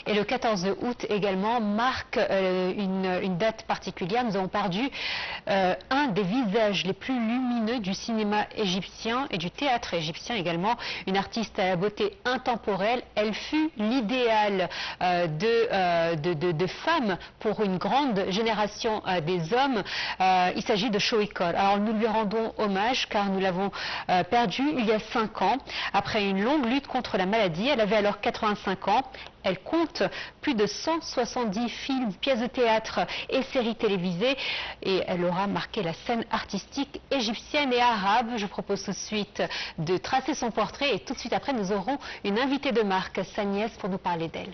Et le 14 août également marque une date particulière. Nous avons perdu un des visages les plus lumineux du cinéma égyptien et du théâtre égyptien également. Une artiste à la beauté intemporelle. Elle fut l'idéal de femmes pour une grande génération des hommes. Il s'agit de Shawikor. Alors nous lui rendons hommage car nous l'avons perdue il y a 5 ans. Après une longue lutte contre la maladie, elle avait alors 85 ans. Elle compte plus de 170 films, pièces de théâtre et séries télévisées. Et elle aura marqué la scène artistique égyptienne et arabe. Je propose tout de suite de tracer son portrait et tout de suite après nous aurons une invitée de marque, sa nièce, pour nous parler d'elle.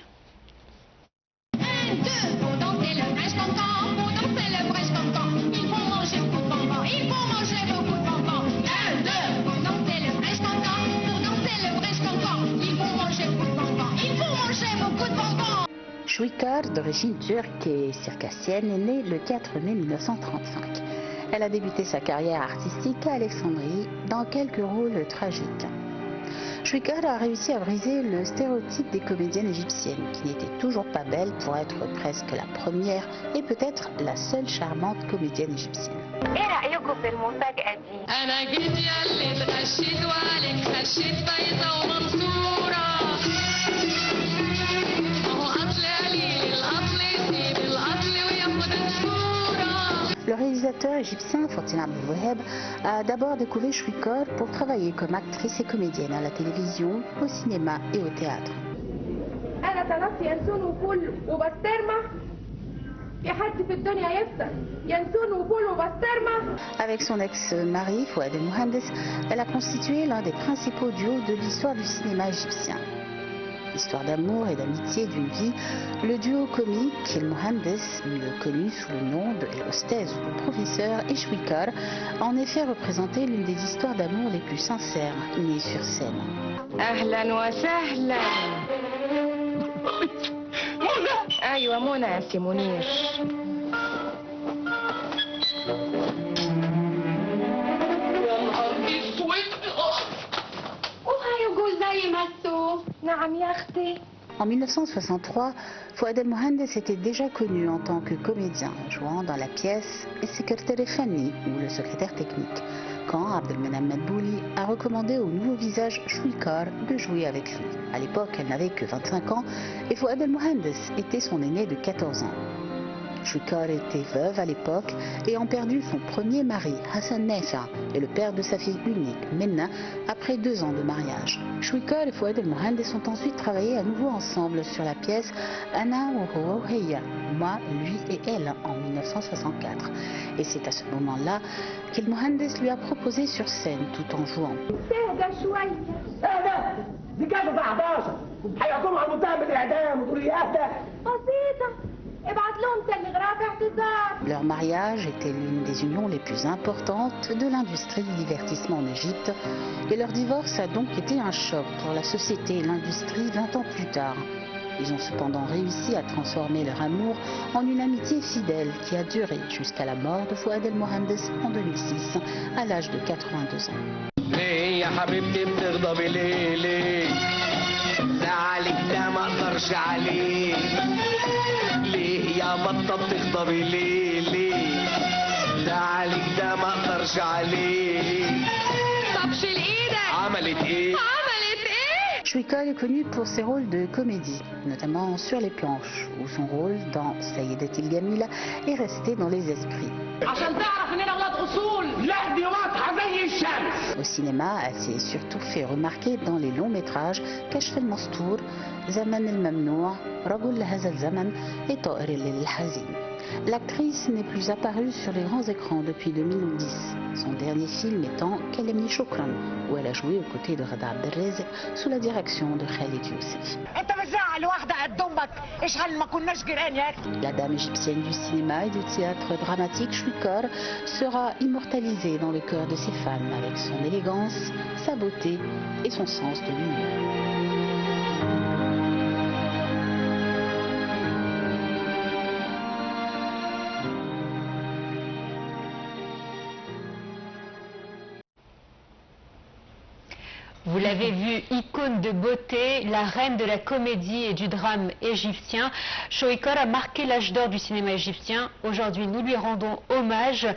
Shawikor, d'origine turque et circassienne, est née le 4 mai 1935. Elle a débuté sa carrière artistique à Alexandrie dans quelques rôles tragiques. Shawikor a réussi à briser le stéréotype des comédiennes égyptiennes, qui n'étaient toujours pas belles pour être presque la première et peut-être la seule charmante comédienne égyptienne. Le réalisateur égyptien Fatin Abdelwaheb a d'abord découvert Shawikor pour travailler comme actrice et comédienne à la télévision, au cinéma et au théâtre. Avec son ex-mari Fouad El Mohandes, elle a constitué l'un des principaux duos de l'histoire du cinéma égyptien. Histoire d'amour et d'amitié d'une vie, le duo comique El Mohandes, mieux connu sous le nom de El Ostez ou le professeur, et Shawikor a en effet représenté l'une des histoires d'amour les plus sincères nées sur scène. أهلا وسهلا. أيوة منى يا سي منير. En 1963, Fouad El Mohandes était déjà connu en tant que comédien, jouant dans la pièce Secrétaire Fanny ou le secrétaire technique, quand Abdelmenem Medbouli a recommandé au nouveau visage Shawikor de jouer avec lui. À l'époque, elle n'avait que 25 ans et Fouad El Mohandes était son aîné de 14 ans. Shawikor était veuve à l'époque, ayant perdu son premier mari, Hassan Nafa, et le père de sa fille unique, Menna, après 2 ans de mariage. Shawikor et Fouad El Mohandes ont ensuite travaillé à nouveau ensemble sur la pièce Ana wa Huwa Hiya, Moi, lui et elle, en 1964. Et c'est à ce moment-là qu'El Mohandes lui a proposé sur scène tout en jouant. Leur mariage était l'une des unions les plus importantes de l'industrie du divertissement en Égypte et leur divorce a donc été un choc pour la société et l'industrie 20 ans plus tard. Ils ont cependant réussi à transformer leur amour en une amitié fidèle qui a duré jusqu'à la mort de Fouad El Mohandes en 2006 à l'âge de 82 ans. يا بطة بتغضبي ليه زعلك ده ما اقدرش عليه طب شيل ايدك. عملت ايه؟ Shawikor est connue pour ses rôles de comédie, notamment sur les planches, où son rôle dans Sayyidat El Gamila est resté dans les esprits. Au cinéma, elle s'est surtout fait remarquer dans les longs métrages Kashf El Mastour, Zaman El Mamnoua, Ragul Hazal Zaman et Ta'ir El Hazin. L'actrice n'est plus apparue sur les grands écrans depuis 2010, son dernier film étant Kalemni Shukran, où elle a joué aux côtés de Rada Abdelrezek sous la direction de Khaled Youssef. La dame égyptienne du cinéma et du théâtre dramatique Shawikor sera immortalisée dans le cœur de ses fans avec son élégance, sa beauté et son sens de l'humour. Vous l'avez vu, icône de beauté, la reine de la comédie et du drame égyptien. Shawikar a marqué l'âge d'or du cinéma égyptien. Aujourd'hui, nous lui rendons hommage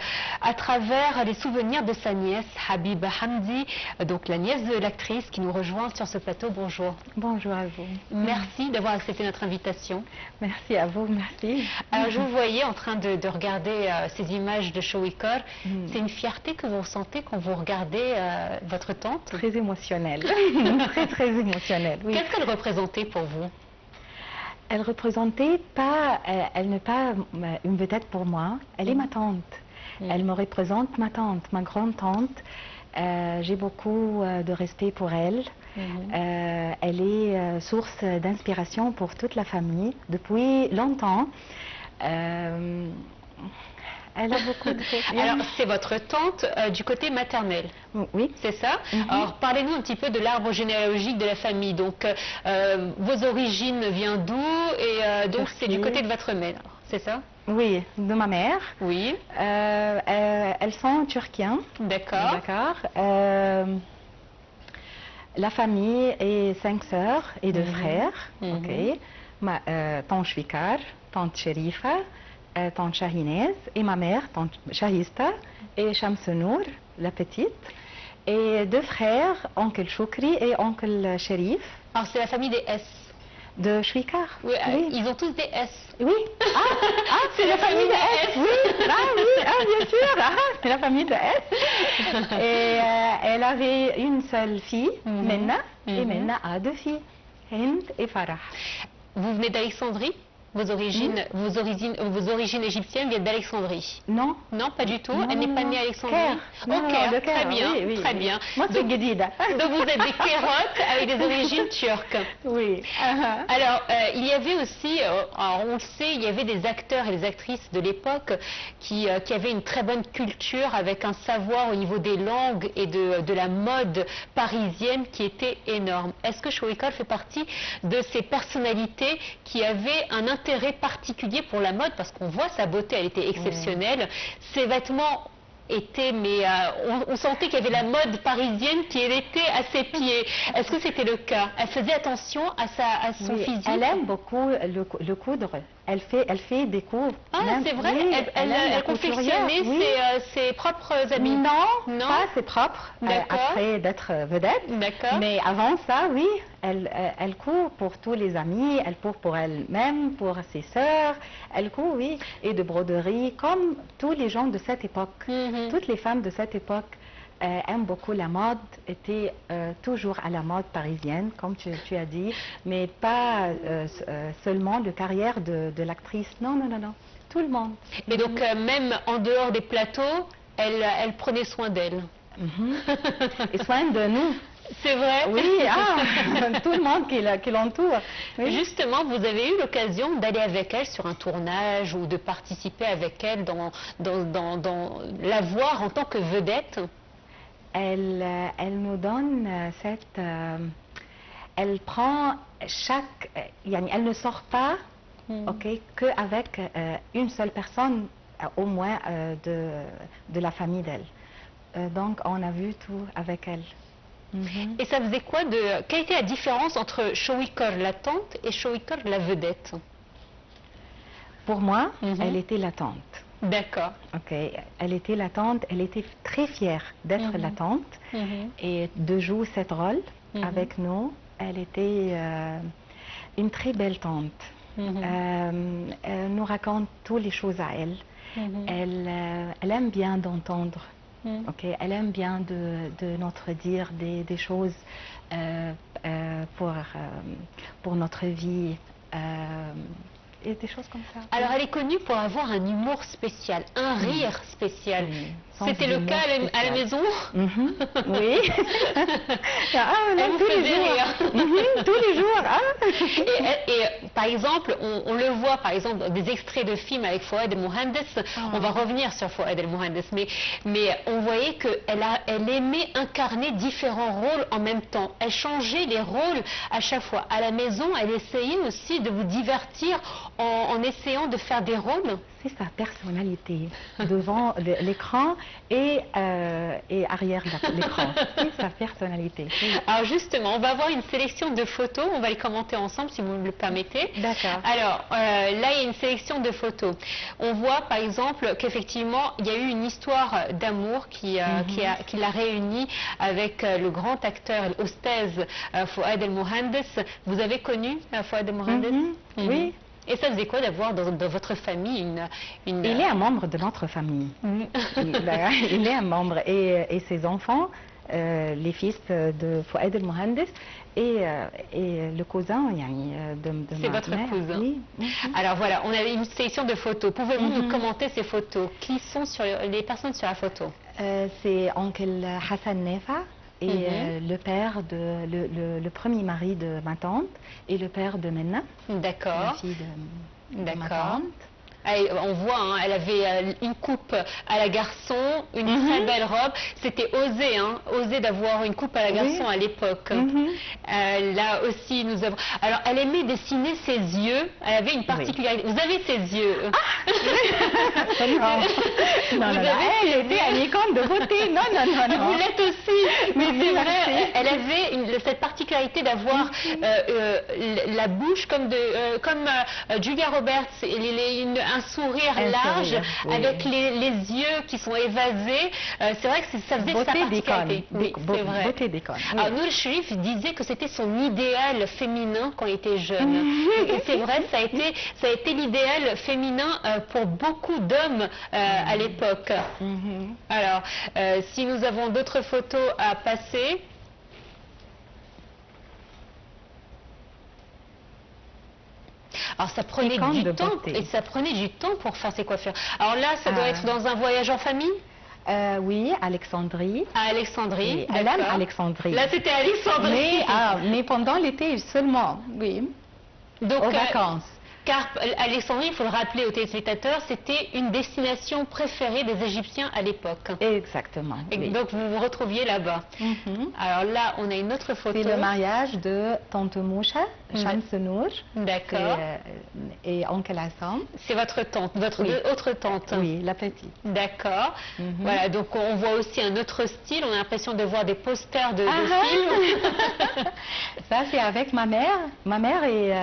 à travers les souvenirs de sa nièce, Habiba Hamdi, donc la nièce de l'actrice qui nous rejoint sur ce plateau. Bonjour. Bonjour à vous. Merci d'avoir accepté notre invitation. Merci à vous, merci. Alors, je vous voyais en train de regarder ces images de Shawikar. C'est une fierté que vous ressentez quand vous regardez votre tante? Très émotionnelle, très émotionnelle, oui. Qu'est-ce qu'elle représentait pour vous? Elle représentait pas, elle n'est pas une vedette pour moi, elle est ma tante. Elle me représente ma tante, ma grande-tante. J'ai beaucoup de respect pour elle. Elle est source d'inspiration pour toute la famille depuis longtemps. Elle a beaucoup de... Alors, c'est votre tante du côté maternel. Oui. C'est ça? Alors, parlez-nous un petit peu de l'arbre généalogique de la famille. Donc, vos origines viennent d'où? Et donc, c'est du côté de votre mère, c'est ça? Oui, de ma mère. Oui. Elles sont turquiens. D'accord. D'accord. La famille est 5 sœurs et 2 frères. Ok. Tante Shawikar, tante Sherifa, tante Shahinez et ma mère, tante Shahista et Shamsenour, la petite. Et 2 frères, oncle Choukri et oncle Sherif. Alors, c'est la famille des S. De Shawikar. Oui, ils ont tous des S. Oui. C'est la famille de S. Oui, bien sûr. C'est la famille de S. Et elle avait une seule fille, Menna, et Menna a 2 filles, Hind et Farah. Vous venez d'Alexandrie? Vos origines égyptiennes viennent d'Alexandrie? Non. Non, pas du tout. Non, Elle n'est pas non. née à Alexandrie? Caire. Au Caire, de très bien, oui, très bien. Moi, c'est Guedida. Donc vous êtes des Kérotes avec des origines turques. Oui. Alors, il y avait aussi, alors on le sait, il y avait des acteurs et des actrices de l'époque qui avaient une très bonne culture avec un savoir au niveau des langues et de la mode parisienne qui était énorme. Est-ce que Shawikar fait partie de ces personnalités qui avaient un intérêt particulier pour la mode? Parce qu'on voit sa beauté, elle était exceptionnelle. Ses vêtements étaient, mais on sentait qu'il y avait la mode parisienne qui était à ses pieds. Est-ce que c'était le cas? Elle faisait attention à son physique? Elle aime beaucoup le coudre. Elle fait des cours. Ah, c'est vrai? Oui, Elle confectionnait ses propres habits? Non, pas ses propres. Après d'être vedette. D'accord. Mais avant ça, oui, elle court pour tous les amis, elle court pour elle-même, pour ses sœurs. Elle court, oui, et de broderie, comme tous les gens de cette époque. Toutes les femmes de cette époque aiment beaucoup la mode, étaient toujours à la mode parisienne, comme tu as dit, mais pas seulement de carrière de l'actrice. Non. Tout le monde. Et donc, même en dehors des plateaux, elle prenait soin d'elle. Et soin de nous. C'est vrai? Oui, tout le monde qui l'entoure. Oui. Justement, vous avez eu l'occasion d'aller avec elle sur un tournage ou de participer avec elle dans la voir en tant que vedette? Elle nous donne cette... elle prend elle ne sort pas qu'avec une seule personne, au moins de la famille d'elle. Donc, on a vu tout avec elle. Et ça faisait quoi quelle était la différence entre Shawikar la tante et Shawikar la vedette? Pour moi, elle était la tante. D'accord. Ok, elle était la tante, elle était très fière d'être la tante et de jouer cette rôle avec nous. Elle était une très belle tante. Elle nous raconte toutes les choses à elle. Elle aime bien d'entendre. Okay. Elle aime bien de notre dire des choses pour notre vie. Et des choses comme ça. Alors, elle est connue pour avoir un humour spécial, un rire spécial. C'était le cas à la maison? Oui. Elle vous faisait rire. Tous les jours. Et par exemple, on le voit, par exemple, des extraits de films avec Fouad El Mohandes. On va revenir sur Fouad El Mohandes, mais on voyait qu'elle aimait incarner différents rôles en même temps. Elle changeait les rôles à chaque fois. À la maison, elle essayait aussi de vous divertir en essayant de faire des rôles. C'est sa personnalité. Devant l'écran, et arrière l'écran. C'est sa personnalité. Oui. Alors justement, on va avoir une sélection de photos, on va les commenter ensemble si vous me le permettez. D'accord. Alors là, il y a une sélection de photos. On voit par exemple qu'effectivement, il y a eu une histoire d'amour qui l'a réunie avec le grand acteur, l'Ostaz Fouad El Mohandes. Vous avez connu Fouad El Mohandes? Oui. Et ça faisait quoi d'avoir dans votre famille une... Il est un membre de notre famille. Il est un membre et ses enfants, les fils de Fouad El Mohandes et le cousin de C'est ma votre mère. cousin. Oui. Alors voilà, on avait une sélection de photos. Pouvez-vous nous commenter ces photos? Qui sont les personnes sur la photo? C'est oncle Hassan Nefa et le père le premier mari de ma tante et le père de Menna, la D'accord. fille de ma D'accord. tante. On voit, hein, elle avait une coupe à la garçon, une très belle robe. C'était osé, hein, osé d'avoir une coupe à la garçon à l'époque. Là aussi, nous avons... Alors, elle aimait dessiner ses yeux. Elle avait une particularité. Vous avez ses yeux. Non, elle était une icône de beauté. Non. Vous l'êtes aussi. Mais c'est vrai, elle avait cette particularité d'avoir la bouche comme Julia Roberts. Un sourire large, avec les yeux qui sont évasés. C'est vrai que ça faisait sa particularité. Oui, c'est vrai. Beauté d'icône. Alors, Nour Cherif disait que c'était son idéal féminin quand il était jeune. Et c'est vrai, ça a été l'idéal féminin pour beaucoup d'hommes à l'époque. Alors, si nous avons d'autres photos à passer... Alors ça prenait du temps, et ça prenait du temps pour faire ses coiffures. Alors là, ça doit être dans un voyage en famille? Oui, Alexandrie. À Alexandrie. Madame Alexandrie. Là, c'était Alexandrie. Mais pendant l'été seulement, oui. Donc, aux vacances. Car Alexandrie, il faut le rappeler aux téléspectateurs, c'était une destination préférée des Égyptiens à l'époque. Exactement. Et donc vous vous retrouviez là-bas. Alors là, on a une autre photo. C'est le mariage de Tante Moucha, Shams Nour. D'accord. Et oncle Hassan. C'est votre tante, votre autre tante. Oui, la petite. D'accord. Voilà, donc on voit aussi un autre style. On a l'impression de voir des posters de films. Ça, c'est avec ma mère. Ma mère et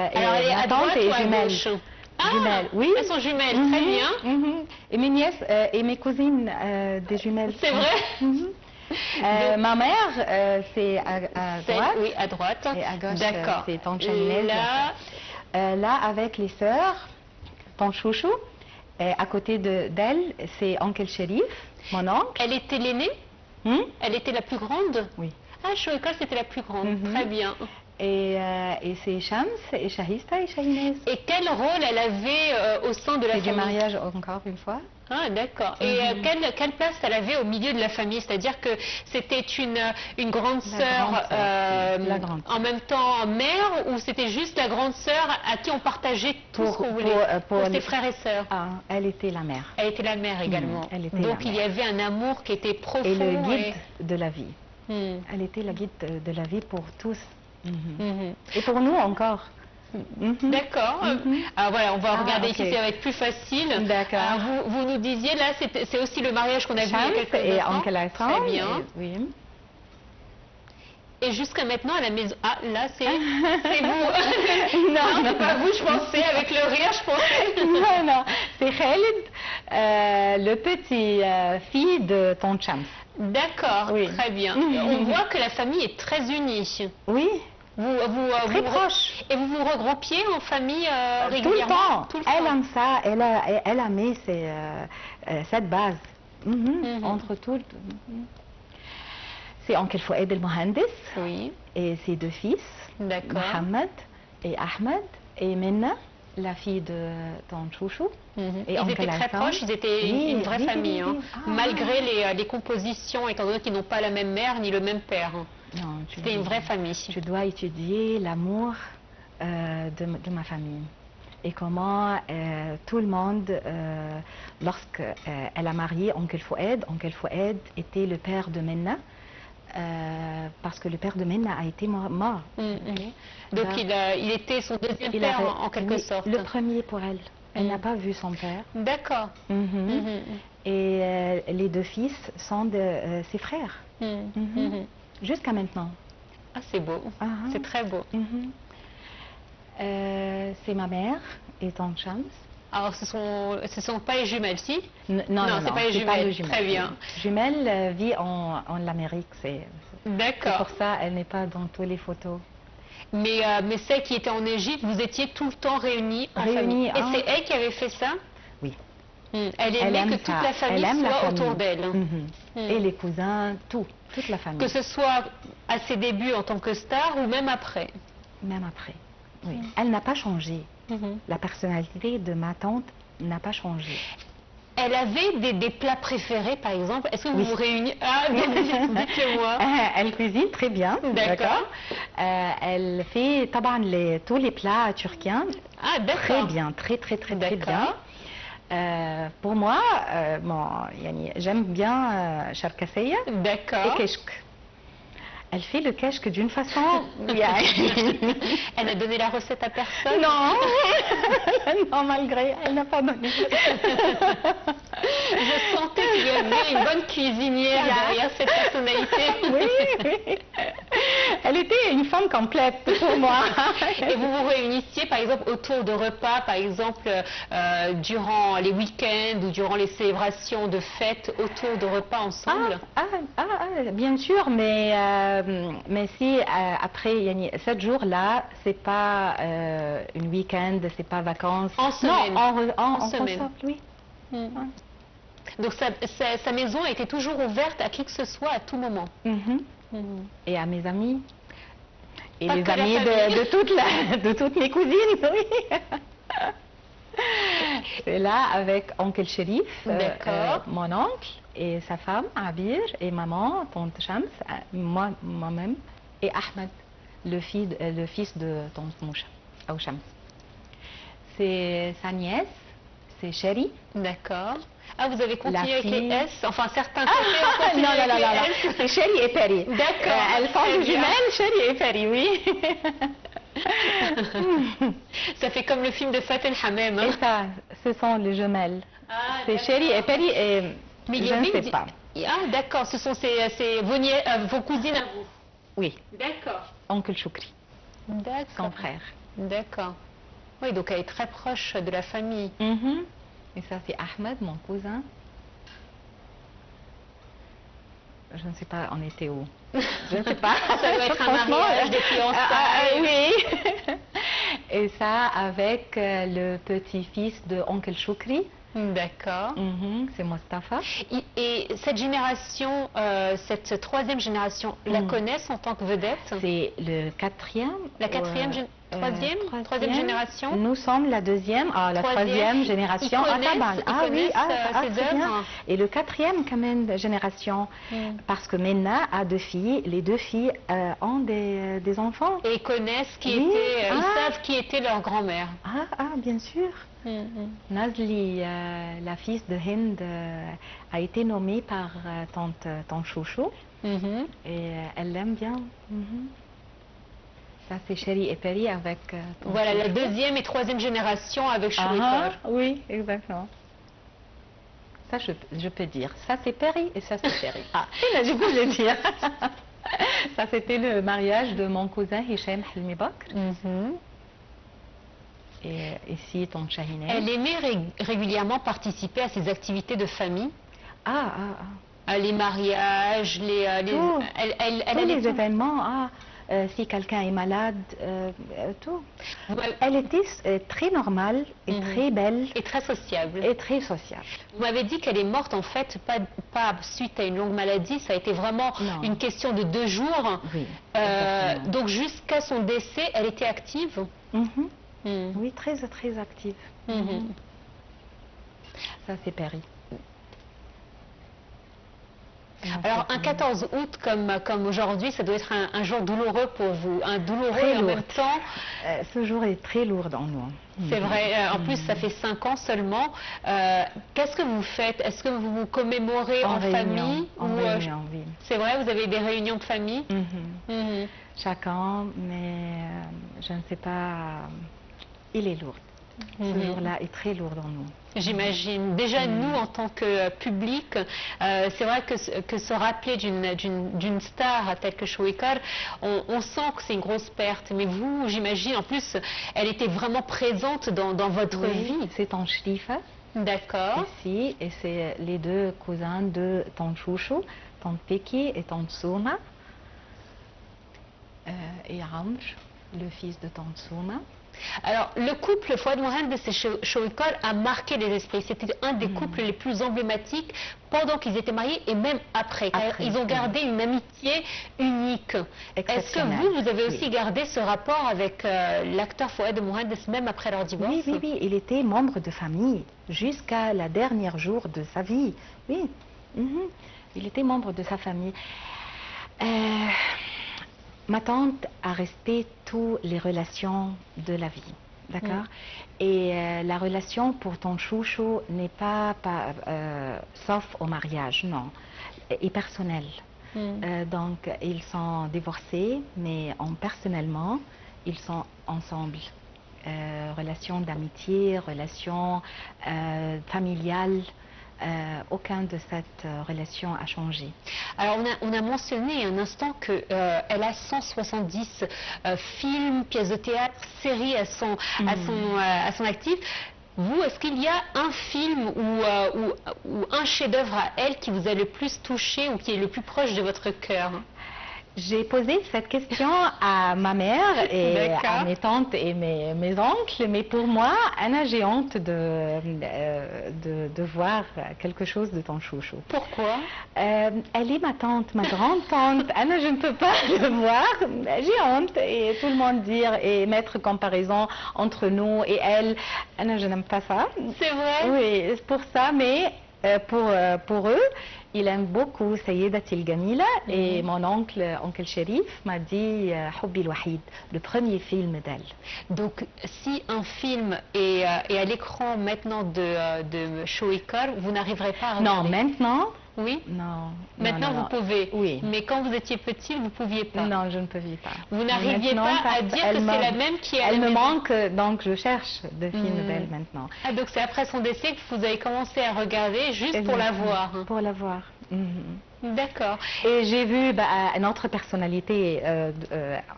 ma tante et jumelles. Jumelles, oui. Elles sont jumelles, très bien. Et mes nièces et mes cousines des jumelles. C'est vrai. Ma mère, c'est à droite. Oui, à droite. Et à gauche, d'accord. c'est tante Chanel. Là, avec les sœurs, tante Chouchou. Et à côté d'elle, c'est oncle Chérif, mon oncle. Elle était l'aînée? Elle était la plus grande? Oui. Ah, Chouéka, c'était la plus grande. Très bien. Et c'est Shams et Shahista et Shahinez. Et quel rôle elle avait au sein de la famille? C'est du mariage encore une fois. Ah, d'accord. Et quelle place elle avait au milieu de la famille? C'est-à-dire que c'était une grande sœur en même temps mère, ou c'était juste la grande sœur à qui on partageait tout ce qu'on voulait pour ses frères et sœurs? Elle était la mère. Elle était la mère également. Donc il y avait un amour qui était profond. Et le guide de la vie. Elle était la guide de la vie pour tous. Et pour nous encore. D'accord. Alors voilà, on va regarder ici, ça va être plus facile. D'accord. Vous nous disiez, là, c'est aussi le mariage qu'on a vu il y a quelques instants. Et oncle Hassan. Très bien. Oui. Et jusqu'à maintenant, à la maison... Ah, là, c'est vous. Non, c'est pas vous, je pensais, avec le rire, je pensais. Non, c'est Khalid, le petit fille de tante Shams. D'accord, très bien. On voit que la famille est très unie. Oui. Très proche. Et vous vous regroupiez en famille régulièrement? Tout le temps. Elle aime ça. Elle a mis cette base entre tout. C'est oncle Fouad El Mohandes. Oui. Et ses deux fils. D'accord. Mohamed et Ahmed et Menna, la fille de tante Chouchou. Et ils étaient très proches, ils étaient une vraie famille, malgré les compositions, étant donné qu'ils n'ont pas la même mère ni le même père. C'était une vraie famille. Je dois étudier l'amour de ma famille et comment tout le monde, lorsqu'elle a marié oncle Fouad était le père de Menna. Parce que le père de Menna a été mort. Donc il était son deuxième père en quelque sorte. Le premier pour elle. Elle n'a pas vu son père. D'accord. Et les deux fils sont ses frères. Jusqu'à maintenant. Ah, c'est beau. C'est très beau. C'est ma mère et tante Shams. Alors, ce sont pas les jumelles, si? Non, c'est pas les jumelles. Très bien. Jumelle vit en Amérique, c'est D'accord. pour ça elle n'est pas dans toutes les photos. Mais celle qui était en Égypte, vous étiez tout le temps réunis en famille. Et c'est elle qui avait fait ça? Oui. Elle aimait que toute la famille soit autour d'elle. Et les cousins, toute la famille. Que ce soit à ses débuts en tant que star ou même après? Même après, oui. Elle n'a pas changé. La personnalité de ma tante n'a pas changé. Elle avait des plats préférés, par exemple? Est-ce que vous vous réuniez? Ah, dites-le-moi. Elle cuisine très bien. D'accord. Elle fait tous les plats turquiens. Ah, d'accord. Très bien, très bien. Pour moi, j'aime bien Charkasseya et Keshk. Elle fait le keshk d'une façon... Elle n'a donné la recette à personne? Non, non, malgré, elle n'a pas donné. Je sentais qu'il y avait une bonne cuisinière derrière cette personnalité. Oui. Elle était une femme complète pour moi. Et vous vous réunissiez par exemple autour de repas, par exemple durant les week-ends ou durant les célébrations de fêtes, autour de repas ensemble? Bien sûr, mais si après 7 jours là, c'est pas une week-end, c'est pas vacances. En semaine. Non, en semaine. Consort, oui. Donc sa maison était toujours ouverte à qui que ce soit à tout moment. Et à mes amis. Et Pas les que la amis de toutes mes cousines, oui. C'est là avec oncle Sherif, mon oncle et sa femme Abir et maman, tante Shams, moi-même et Ahmed, le fils de tante Moucha, ou Shams. C'est sa nièce, c'est Chéri. D'accord. Ah, vous avez continué avec les S? Enfin, certains côtés ont continué non, avec les S. C'est Chéri et Perry. D'accord. Elles sont des jumelles, Chéri et Perry, oui. Ça fait comme le film de Faten Hamem. Et ça, ce sont les jumelles. C'est Chéri et Perry et mais je ne sais pas. Ah, d'accord, ce sont vos cousines à vous? Oui. D'accord. Oncle Choukri, D'accord. son frère. D'accord. Oui, donc elle est très proche de la famille. Et ça, c'est Ahmed, mon cousin. Je ne sais pas, on était où? Je ne sais pas. Ça doit être un mariage des fiançailles. Oui. Et ça, avec le petit-fils de oncle Choukri. D'accord. C'est Mostafa. Et cette génération, cette troisième génération, la connaissent en tant que vedette? C'est le quatrième. La quatrième, troisième génération? Nous sommes la deuxième, la troisième génération. Ah oui, très bien. Et le quatrième quand même génération, parce que Menna a 2 filles, les 2 filles ont des enfants. Et ils connaissent ils savent qui était leur grand-mère. Bien sûr. Nazli, la fille de Hind, a été nommée par tante Chouchou et elle l'aime bien. Ça, c'est Chéri et Perry avec voilà, la deuxième et troisième génération avec Chouchou. Oui, exactement. Ça, je peux dire. Ça, c'est Perry et ça, c'est Perry. Du coup, je vais dire. Ça, c'était le mariage de mon cousin Hicham Helmi Bakr. Et ici, ton Chahine. Elle aimait régulièrement participer à ces activités de famille? Les mariages, tous les événements, si quelqu'un est malade, tout. Elle était très normale et très belle. Et très sociable. Vous m'avez dit qu'elle est morte en fait, pas suite à une longue maladie, ça a été vraiment une question de 2 jours. Oui. Donc jusqu'à son décès, elle était active? Oui, très active. Ça, c'est Perry. Alors, un 14 août comme aujourd'hui, ça doit être un jour douloureux pour vous, douloureux et en même temps... Ce jour est très lourd dans nous. C'est vrai, en plus ça fait 5 ans seulement. Qu'est-ce que vous faites? Est-ce que vous vous commémorez en famille? Réunion, oui. C'est vrai, vous avez des réunions de famille? Chacun, mais je ne sais pas... Il est lourd. Ce jour-là est très lourd dans nous. J'imagine. Déjà, nous, en tant que public, c'est vrai que se rappeler d'une star telle que Shawikar, on sent que c'est une grosse perte. Mais vous, j'imagine, en plus, elle était vraiment présente dans votre vie. C'est Tante Shrifa. D'accord. Ici, et c'est les deux cousins de Tante Chouchou, Tante Peki et Tante Souma. Et Amr, le fils de Tante Souma. Alors, le couple Fouad Mohandes et Shawikar a marqué les esprits. C'était un des couples les plus emblématiques pendant qu'ils étaient mariés et même après. Ils ont gardé une amitié unique. Est-ce que vous avez aussi gardé ce rapport avec l'acteur Fouad Mohandes même après leur divorce? Oui, oui, oui. Il était membre de famille jusqu'à la dernière jour de sa vie. Oui. Il était membre de sa famille. Ma tante a respecté toutes les relations de la vie, d'accord? Et la relation pour Tante Chouchou n'est pas sauf au mariage, non, est personnelle. Donc, ils sont divorcés, mais personnellement, ils sont ensemble. Relation d'amitié, relation familiale. Aucun de cette relation a changé. Alors on a mentionné un instant qu'elle a 170 films, pièces de théâtre, séries à son actif. Vous, est-ce qu'il y a un film ou un chef-d'œuvre à elle qui vous a le plus touché ou qui est le plus proche de votre cœur? J'ai posé cette question à ma mère et à mes tantes et mes oncles, mais pour moi, Anna, j'ai honte de voir quelque chose de Tante Chouchou. Pourquoi? Elle est ma tante, ma grande-tante. Anna, je ne peux pas le voir. J'ai honte et tout le monde dire et mettre comparaison entre nous et elle. Anna, je n'aime pas ça. C'est vrai? Oui, c'est pour ça, mais pour eux, il aime beaucoup Sayyidat El-Gamila et mon oncle Chérif m'a dit Hubbi el-Wahid, le premier film d'elle. Donc si un film est à l'écran maintenant de Shawikar, vous n'arriverez pas à regarder? Non, maintenant. Oui? Non. Maintenant vous pouvez? Oui. Mais quand vous étiez petite, vous ne pouviez pas? Non, je ne pouvais pas. Vous n'arriviez pas à dire que c'est la même qui est à la maison? Elle me manque, donc je cherche des films d'elle maintenant. Ah, donc c'est après son décès que vous avez commencé à regarder juste pour la voir? Pour la voir. D'accord. Et j'ai vu une autre personnalité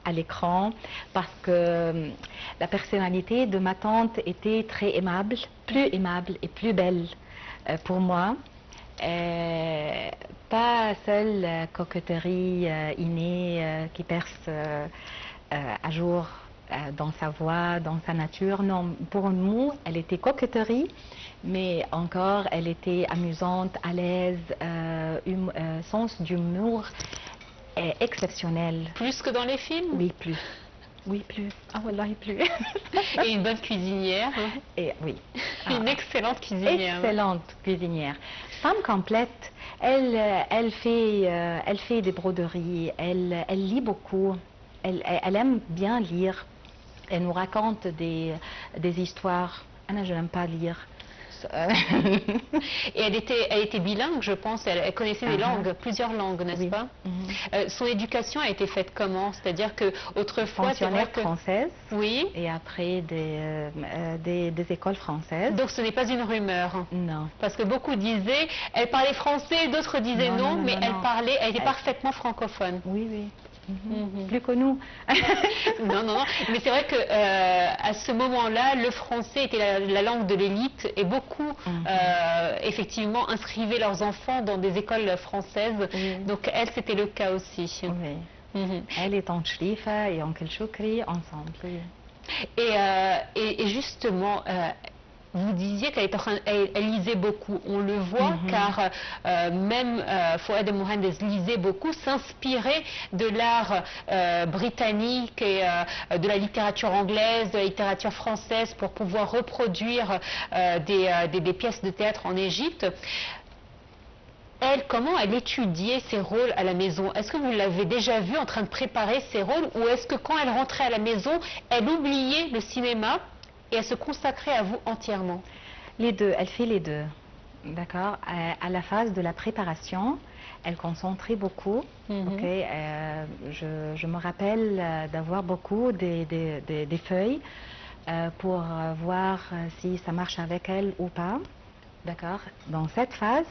à l'écran parce que la personnalité de ma tante était très aimable et plus belle pour moi. Pas seule coquetterie innée qui perce à jour dans sa voix, dans sa nature. Non, pour nous, elle était coquetterie, mais encore, elle était amusante, à l'aise, sens d'humour exceptionnel. Plus que dans les films? Oui, plus. Oui, plus. Ah, wallahi, plus. Et une bonne cuisinière? Et, oui. Une excellente cuisinière. Excellente cuisinière. Femme complète. Elle fait des broderies. Elle lit beaucoup. Elle aime bien lire. Elle nous raconte des histoires. Anna, je n'aime pas lire. Et elle était bilingue, je pense. Elle connaissait des langues, plusieurs langues, n'est-ce pas? Son éducation a été faite comment? C'est-à-dire que autrefois, c'est vrai que française. Oui. Et après des écoles françaises. Donc ce n'est pas une rumeur. Non. Parce que beaucoup disaient, elle parlait français, d'autres disaient non, mais elle était parfaitement francophone. Oui, oui. Plus que nous. Non, mais c'est vrai que à ce moment-là, le français était la langue de l'élite et beaucoup effectivement inscrivaient leurs enfants dans des écoles françaises. Donc elle, c'était le cas aussi. Elle et Tante Shrifa et Oncle Choukri ensemble. Et justement, vous disiez qu'elle lisait beaucoup. On le voit car même Fouad Mohandes lisait beaucoup, s'inspirait de l'art britannique et de la littérature anglaise, de la littérature française pour pouvoir reproduire des pièces de théâtre en Égypte. Elle, comment elle étudiait ses rôles à la maison? Est-ce que vous l'avez déjà vue en train de préparer ses rôles ou est-ce que quand elle rentrait à la maison, elle oubliait le cinéma et elle se consacrait à vous entièrement? Les deux, elle fait les deux. D'accord. À la phase de la préparation, elle concentrait beaucoup. Je me rappelle d'avoir beaucoup des feuilles pour voir si ça marche avec elle ou pas. D'accord. Dans cette phase,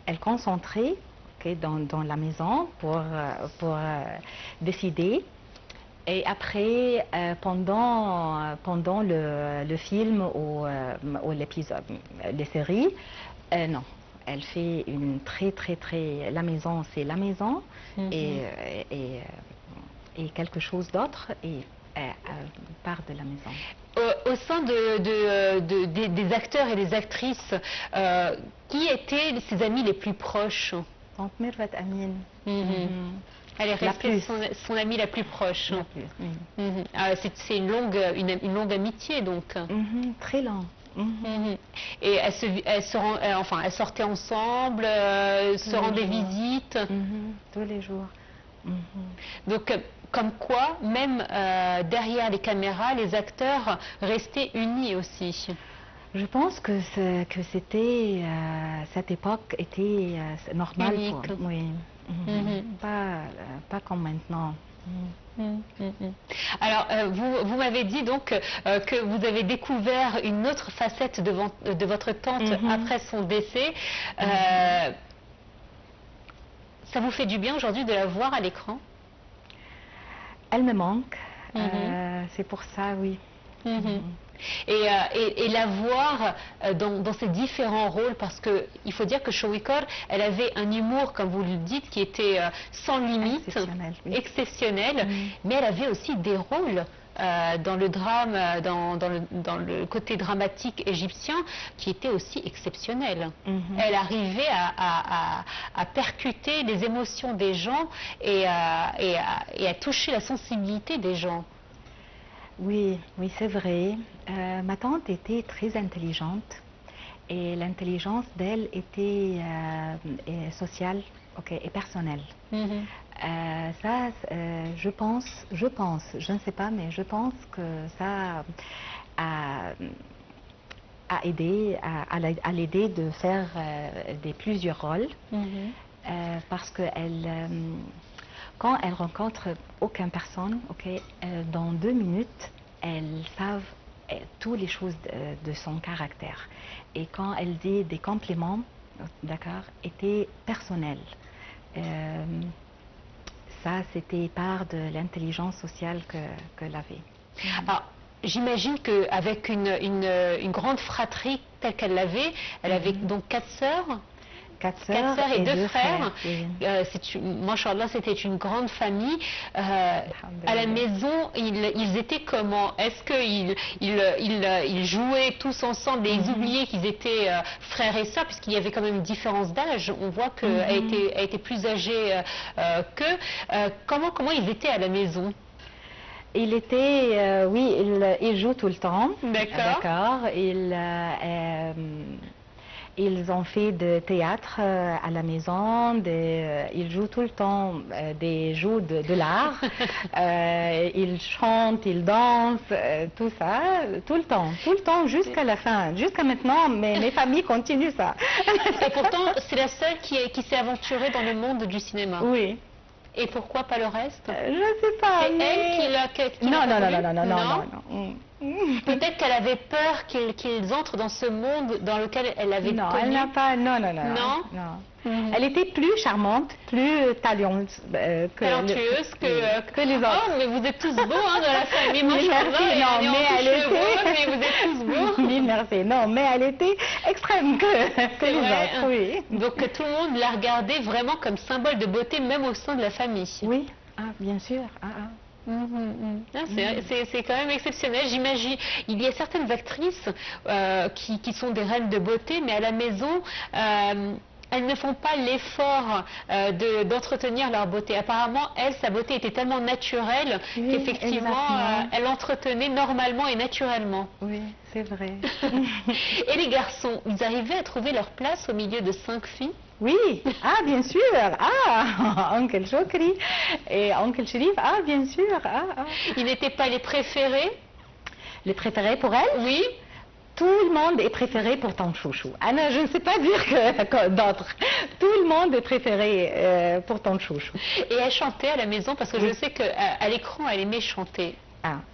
elle est concentrée dans la maison pour décider. Et après, pendant le film ou l'épisode, les séries, non. Elle fait une la maison, c'est la maison et quelque chose d'autre et elle part de la maison. Au sein des acteurs et des actrices, qui étaient ses amis les plus proches? Donc, Mirvat Amin. Elle est restée son amie la plus proche. C'est une longue amitié, donc. Très longue. Et elles sortaient ensemble, se rendaient visite. Tous les jours. Donc, comme quoi, même derrière les caméras, les acteurs restaient unis aussi. Je pense que c'était cette époque était normale. Oui. Pas comme maintenant. Alors, vous m'avez dit donc que vous avez découvert une autre facette de votre tante après son décès. Ça vous fait du bien aujourd'hui de la voir à l'écran? Elle me manque. C'est pour ça, oui. Et la voir dans ses différents rôles, parce qu'il faut dire que Shawikor, elle avait un humour, comme vous le dites, qui était sans limite, exceptionnel, mais elle avait aussi des rôles dans le drame, dans le côté dramatique égyptien, qui était aussi exceptionnel. Elle arrivait à percuter les émotions des gens et à toucher la sensibilité des gens. Oui, c'est vrai. Ma tante était très intelligente et l'intelligence d'elle était sociale et personnelle. Ça, je pense, je ne sais pas, mais je pense que ça a aidé, à l'aider de faire plusieurs rôles parce que quand elle rencontre aucune personne, dans 2 minutes, elles savent toutes les choses de son caractère. Et quand elle dit des compliments, d'accord, étaient personnels. Ça, c'était part de l'intelligence sociale qu'elle avait. Alors, j'imagine qu'avec une grande fratrie telle qu'elle l'avait, elle avait donc 4 sœurs. 4 sœurs et 2 frères. Oui. Machallah, c'était une grande famille. À la maison, ils étaient comment? Est-ce qu'ils jouaient tous ensemble et ils oubliaient qu'ils étaient frères et sœurs, puisqu'il y avait quand même une différence d'âge? On voit qu'elle était plus âgée qu'eux. Comment ils étaient à la maison? Il était, oui, il joue tout le temps. D'accord. Ils ont fait de théâtre à la maison, ils jouent tout le temps des jeux de l'art, ils chantent, ils dansent, tout ça, tout le temps jusqu'à la fin, jusqu'à maintenant, mes familles continuent ça. Et pourtant, c'est la seule qui s'est aventurée dans le monde du cinéma. Oui. Et pourquoi pas le reste? Je ne sais pas. C'est elle qui l'a Non. Peut-être qu'elle avait peur qu'ils entrent dans ce monde dans lequel elle avait Non, connu. elle n'a pas. Non. Elle était plus charmante, plus talentueuse que les autres. Oh, mais vous êtes tous beaux dans la famille. Mais vous êtes tous beaux. Oui, merci. Non, mais elle était extrême que les autres. Oui. Donc tout le monde la regardait vraiment comme symbole de beauté, même au sein de la famille. Oui, bien sûr. C'est quand même exceptionnel, j'imagine. Il y a certaines actrices qui sont des reines de beauté, mais à la maison, elles ne font pas l'effort d'entretenir leur beauté. Apparemment, sa beauté était tellement naturelle qu'effectivement, elle l'entretenait normalement et naturellement. Oui, c'est vrai. Et les garçons, ils arrivaient à trouver leur place au milieu de 5 filles? Oui, bien sûr. Oncle Chokri et Oncle Sherif, bien sûr. Ils n'étaient pas les préférés? Les préférés pour elle? Oui. Tout le monde est préféré pour ton chouchou. Anna, je ne sais pas dire que d'autres. Tout le monde est préféré pour ton chouchou. Et elle chantait à la maison, parce que je sais qu'à l'écran, elle aimait chanter.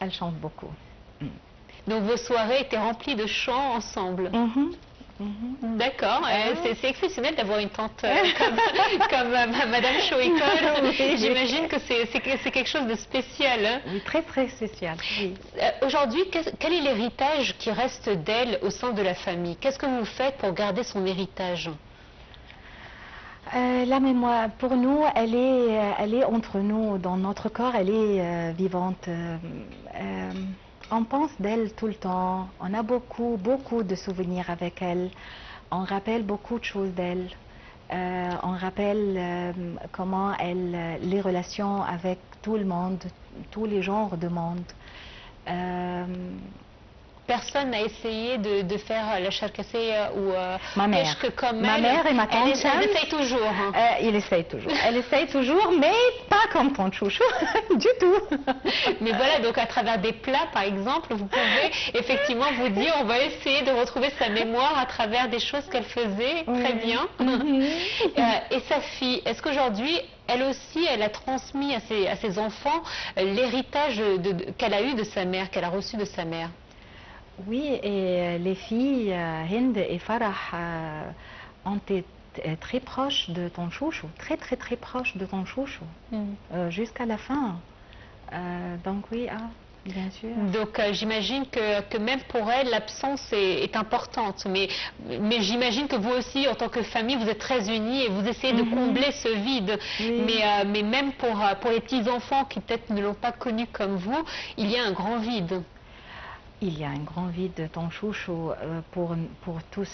Elle chante beaucoup. Donc vos soirées étaient remplies de chants ensemble. D'accord, c'est exceptionnel d'avoir une tante comme Madame Chouikol. Oui. J'imagine que c'est quelque chose de spécial. Hein. Oui, très très spécial. Oui. Aujourd'hui, quel est l'héritage qui reste d'elle au sein de la famille? Qu'est-ce que vous faites pour garder son héritage? La mémoire, pour nous, elle est entre nous, dans notre corps, elle est vivante. On pense d'elle tout le temps, on a beaucoup de souvenirs avec elle, on rappelle beaucoup de choses d'elle, on rappelle comment les relations avec tout le monde, tous les genres de monde. Personne n'a essayé de faire la charcassé ou ma mère. Comme ma mère et ma tante. Elle essaye toujours. Hein. Il essaye toujours. Elle essaye toujours, mais pas comme ton chouchou, du tout. Mais voilà, donc à travers des plats, par exemple, vous pouvez effectivement vous dire, on va essayer de retrouver sa mémoire à travers des choses qu'elle faisait très bien. Et sa fille, est-ce qu'aujourd'hui, elle aussi, elle a transmis à ses enfants l'héritage qu'elle a eu de sa mère, qu'elle a reçu de sa mère? Oui, et les filles, Hind et Farah, ont été très proches de ton chouchou, très proches de ton chouchou, jusqu'à la fin. Donc oui, bien sûr. Donc j'imagine que même pour elle, l'absence est importante. Mais j'imagine que vous aussi, en tant que famille, vous êtes très unis et vous essayez de combler ce vide. Oui. Mais même pour les petits-enfants qui peut-être ne l'ont pas connu comme vous, il y a un grand vide. Il y a un grand vide de ton chouchou pour tous,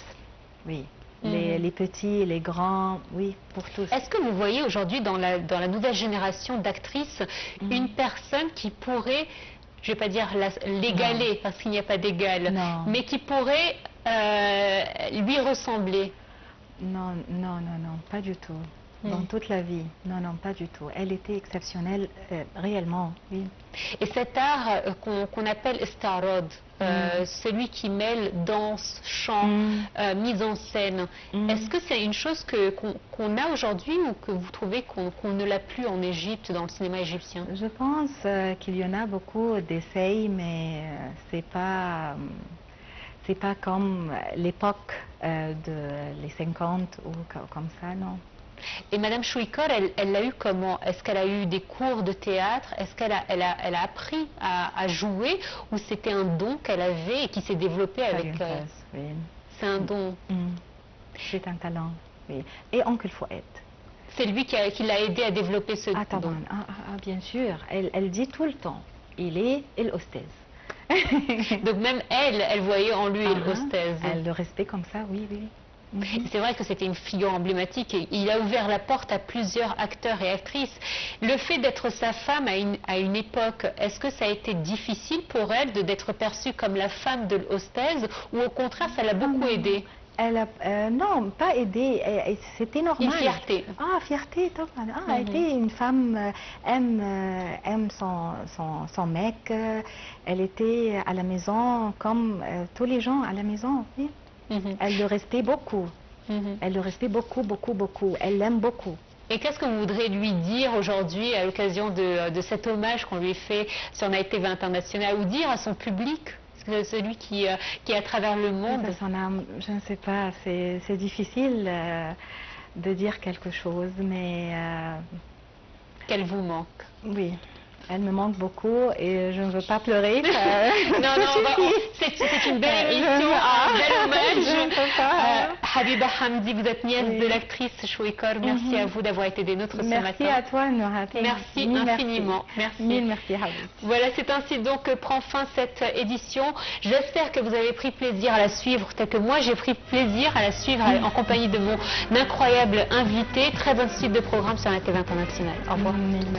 oui. Les petits, les grands, oui, pour tous. Est-ce que vous voyez aujourd'hui dans la nouvelle génération d'actrices une personne qui pourrait, je ne vais pas dire l'égaler parce qu'il n'y a pas d'égal, mais qui pourrait lui ressembler? Non, pas du tout. Dans toute la vie, non, pas du tout. Elle était exceptionnelle, réellement, oui. Et cet art qu'on appelle starod, celui qui mêle danse, chant, mise en scène, est-ce que c'est une chose qu'on a aujourd'hui ou que vous trouvez qu'on ne l'a plus en Égypte, dans le cinéma égyptien? Je pense qu'il y en a beaucoup d'essais, mais c'est pas comme l'époque les 50 ou comme ça, non. Et Madame Chouikol, elle l'a eu comment? Est-ce qu'elle a eu des cours de théâtre? Est-ce qu'elle a appris à jouer? Ou c'était un don qu'elle avait et qui s'est développé avec... Oui. C'est un don. C'est un talent, oui. Et Oncle Fouad. C'est lui qui l'a aidé à développer ce don. Bien sûr. Elle dit tout le temps, il est l'hostesse. Donc même elle voyait en lui l'hostesse. Elle le respecte comme ça, oui. C'est vrai que c'était une figure emblématique et il a ouvert la porte à plusieurs acteurs et actrices. Le fait d'être sa femme à une époque, est-ce que ça a été difficile pour elle d'être perçue comme la femme de l'hostesse ou au contraire ça l'a beaucoup aidée? Non, pas aidée, c'était normal. Une fierté. Fierté, elle était une femme, aime son mec, elle était à la maison comme tous les gens à la maison, oui. Elle le respecte beaucoup. Elle le respecte beaucoup. Elle l'aime beaucoup. Et qu'est-ce que vous voudrez lui dire aujourd'hui à l'occasion de cet hommage qu'on lui fait sur Night TV International, ou dire à son public, celui qui est à travers le monde? Je ne sais pas, c'est difficile de dire quelque chose, mais... Qu'elle vous manque? Oui. Elle me manque beaucoup et je ne veux pas pleurer. C'est une belle émission, un bel hommage. Habiba Hamdi, vous êtes nièce de l'actrice Chouikol. Merci à vous d'avoir été des nôtres ce matin. Merci à toi, Noura. Merci infiniment. Merci. Mille merci, Habib. Voilà, c'est ainsi donc que prend fin cette édition. J'espère que vous avez pris plaisir à la suivre, tel que moi j'ai pris plaisir à la suivre en compagnie de mon incroyable invité. Très bonne suite de programme sur la TV internationale. Au revoir. Merci.